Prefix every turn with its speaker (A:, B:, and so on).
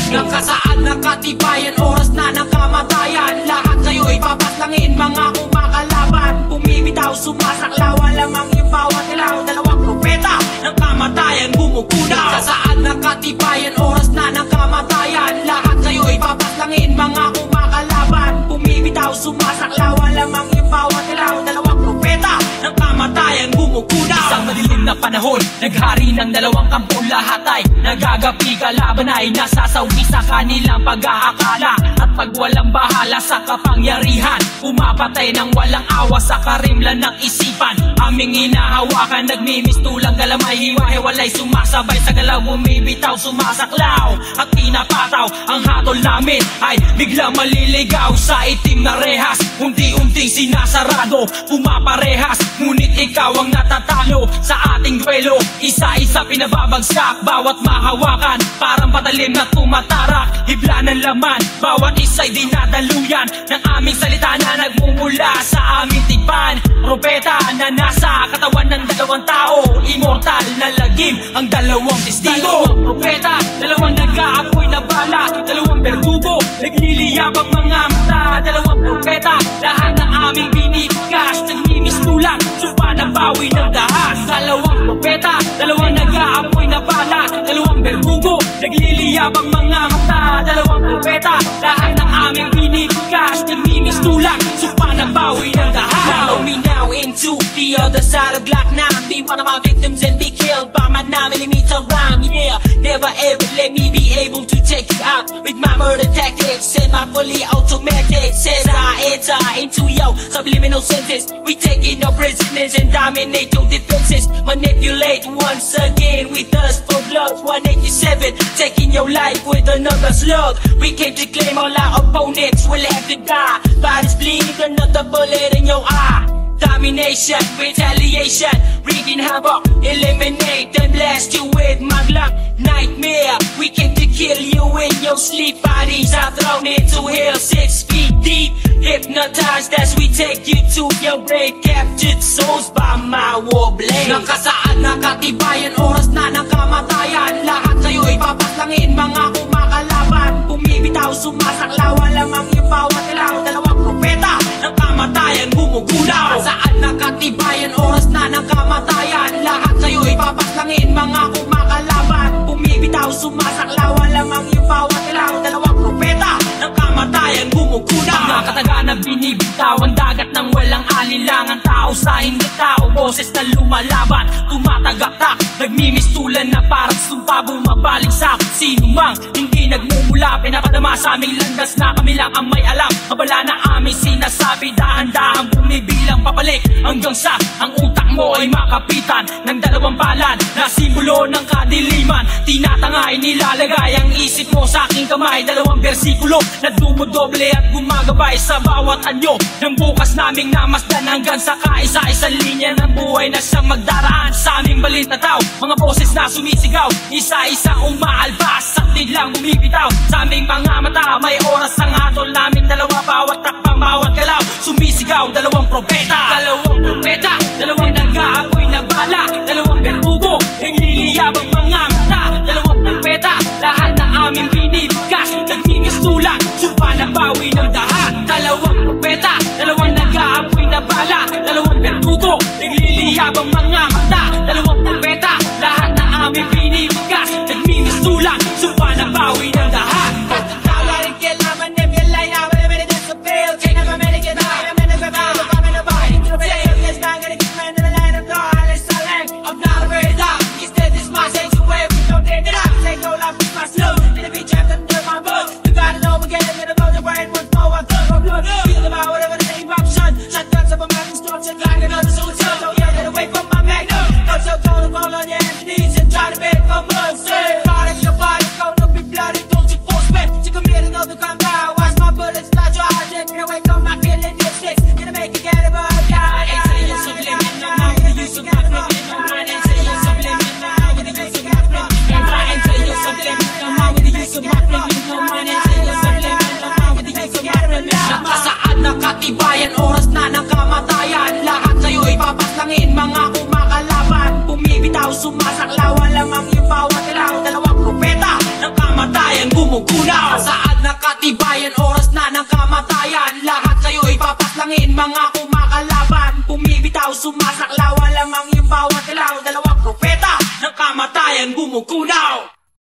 A: Nakasaad na katibayan, oras na ng kamatayan. Lahat kayo'y papaslangin, mga kumakalaban. Bumibitaw, sumasaklaw, lamang yung bawat ilaw. Dalawang propeta ng kamatayan bumukudaw. Nakasaad na katibayan, oras na ng kamatayan. Lahat kayo'y papaslangin, mga kumakalaban. Bumibitaw, sumasaklaw, lamang yung bawat ilaw. Dalawang propeta ng kamatayan bumukudaw. Isang madilim na panahon, naghari ng dalawang kampo. Lahat ay nagagapi, kalaban ay nasasawi sa kanilang pag-aakala. At pag walang bahala sa kapangyarihan, pumapatay ng walang awa sa karimlan ng isipan. Aming hinahawakan, nagmimistulang galamay, hiwa-hiwalay, sumasabay sa galaw, bumibitaw, sumasaklaw at tinapataw. Ang hatol namin ay biglang maliligaw sa itim na rehas. Unti-unting sinasarado, pumaparehas, ngunit ikaw ang natatalo sa ating duelo. Isa-isa pinababagsak, bawat mahawakan, parang patalim na tumatarak. Hibla ng laman, bawat isa'y dinadaluyan ng aming salita na nagmumula sa aming tipan. Propeta na nasa katawan ng dalawang tao, immortal na lagim ang dalawang testigo. Dalawang propeta, dalawang nag-aapoy na bala, dalawang berdugo, nagliliyabang mga mata. Dalawang propeta, lahat ng aming binibigkas, nagmimistulang, supa ng bawi ng dahas. Dalawang propeta, dalawang nag-aapoy na bala, dalawang berdugo, nagliliyabang mga mata. Dalawang propeta, lahat ng aming binibigkas, nagmimistulang, supa ng bawi ng dahas. Follow me now into the other side of Glock 9. Be one of my victims and be killed by my 9mm rhyme. Yeah, never ever let me be able to take you out with my murder tactics and my fully automatic. Says I enter into your subliminal senses. We take in our prisoners and dominate your defenses. Manipulate once again with us for blood. 187, taking your life with another slug. We came to claim all our opponents will have to die. Bodies bleed, another bullet in your eye. Domination, retaliation, wreaking havoc, eliminate and blast you with my Glock. Nightmare, we came to kill you in your sleep. Bodies are thrown into hell 6 feet deep. Hypnotized as we take you to your grave. Captured souls by my war blade. Nakasaad na katibayan, oras na ng kamatayan. Lahat kayo'y papaslangin, mga kumakalaban. Bumibitaw, sumasaklaw, lamang yung bawat ilaw. Dalawang propeta ng kamatayan bumugudaw. Saan na katibayan, oras na ng kamatayan. Lahat kayo'y papaslangin, mga kumakalaban. Bumibitaw, sumasaklaw, lamang yung bawat ilaw. Dalawang propeta ng kamatayan bumugudaw. Mga kataga na binibitaw, ang dagat ng walang alinlangan. Tao sa hindi tao, boses na lumalaban, tumatagaktak, nagmimistulan na parang sumpa, bumabalik sa sino mang hindi nagmumula. Pinapadama sa aming landas na kami lang ang may alam. Abala na aming sinasabi, dahan-dahan bumibilang papalik, hanggang sa ang utak mo ay makapitan ng dalawang palad na simbolo ng kadiliman. Tinatangay, nilalagay ang isip mo sa aking kamay. Dalawang bersikulo na dumodoble at gumagabay sa bawat anyo ng bukas naming namasdan, hanggang sa kaisa-isang linya ng buhay na siyang magdaraan sa aming balit na tao. Mga boses na sumisigaw, isa-isa umaalpas, sakti lang bumibitaw sa aming mga mata. May oras ang hatol namin dalawa, bawat takpang, bawat galaw, sumisigaw. Dalawang propeta, dalawang nag-aapoy na bala, dalawang berdugo, nagliliyabang mga mata. Dalawang propeta, lahat ng aming binibigkas, nagmimistulang, sumpa ng bawi ng dahat. Dalawang propeta, dalawang nag-aapoy na bala, dalawang berdugo, nagliliyabang mga mata. Dalawang propeta, lahat ng aming binibigkas, nagmimistulang, sumpa ng bawi ng dahat. Katibayan, oras na ng kamatayan. Lahat kayo'y papaslangin, mga kumakalaban. Bumibitaw, sumasaklaw, lamang yung bawat ilaw. Dalawang propeta ng kamatayan bumugudaw. lamang yung bawat ilaw. Dalawang propeta ng kamatayan gumugunaw.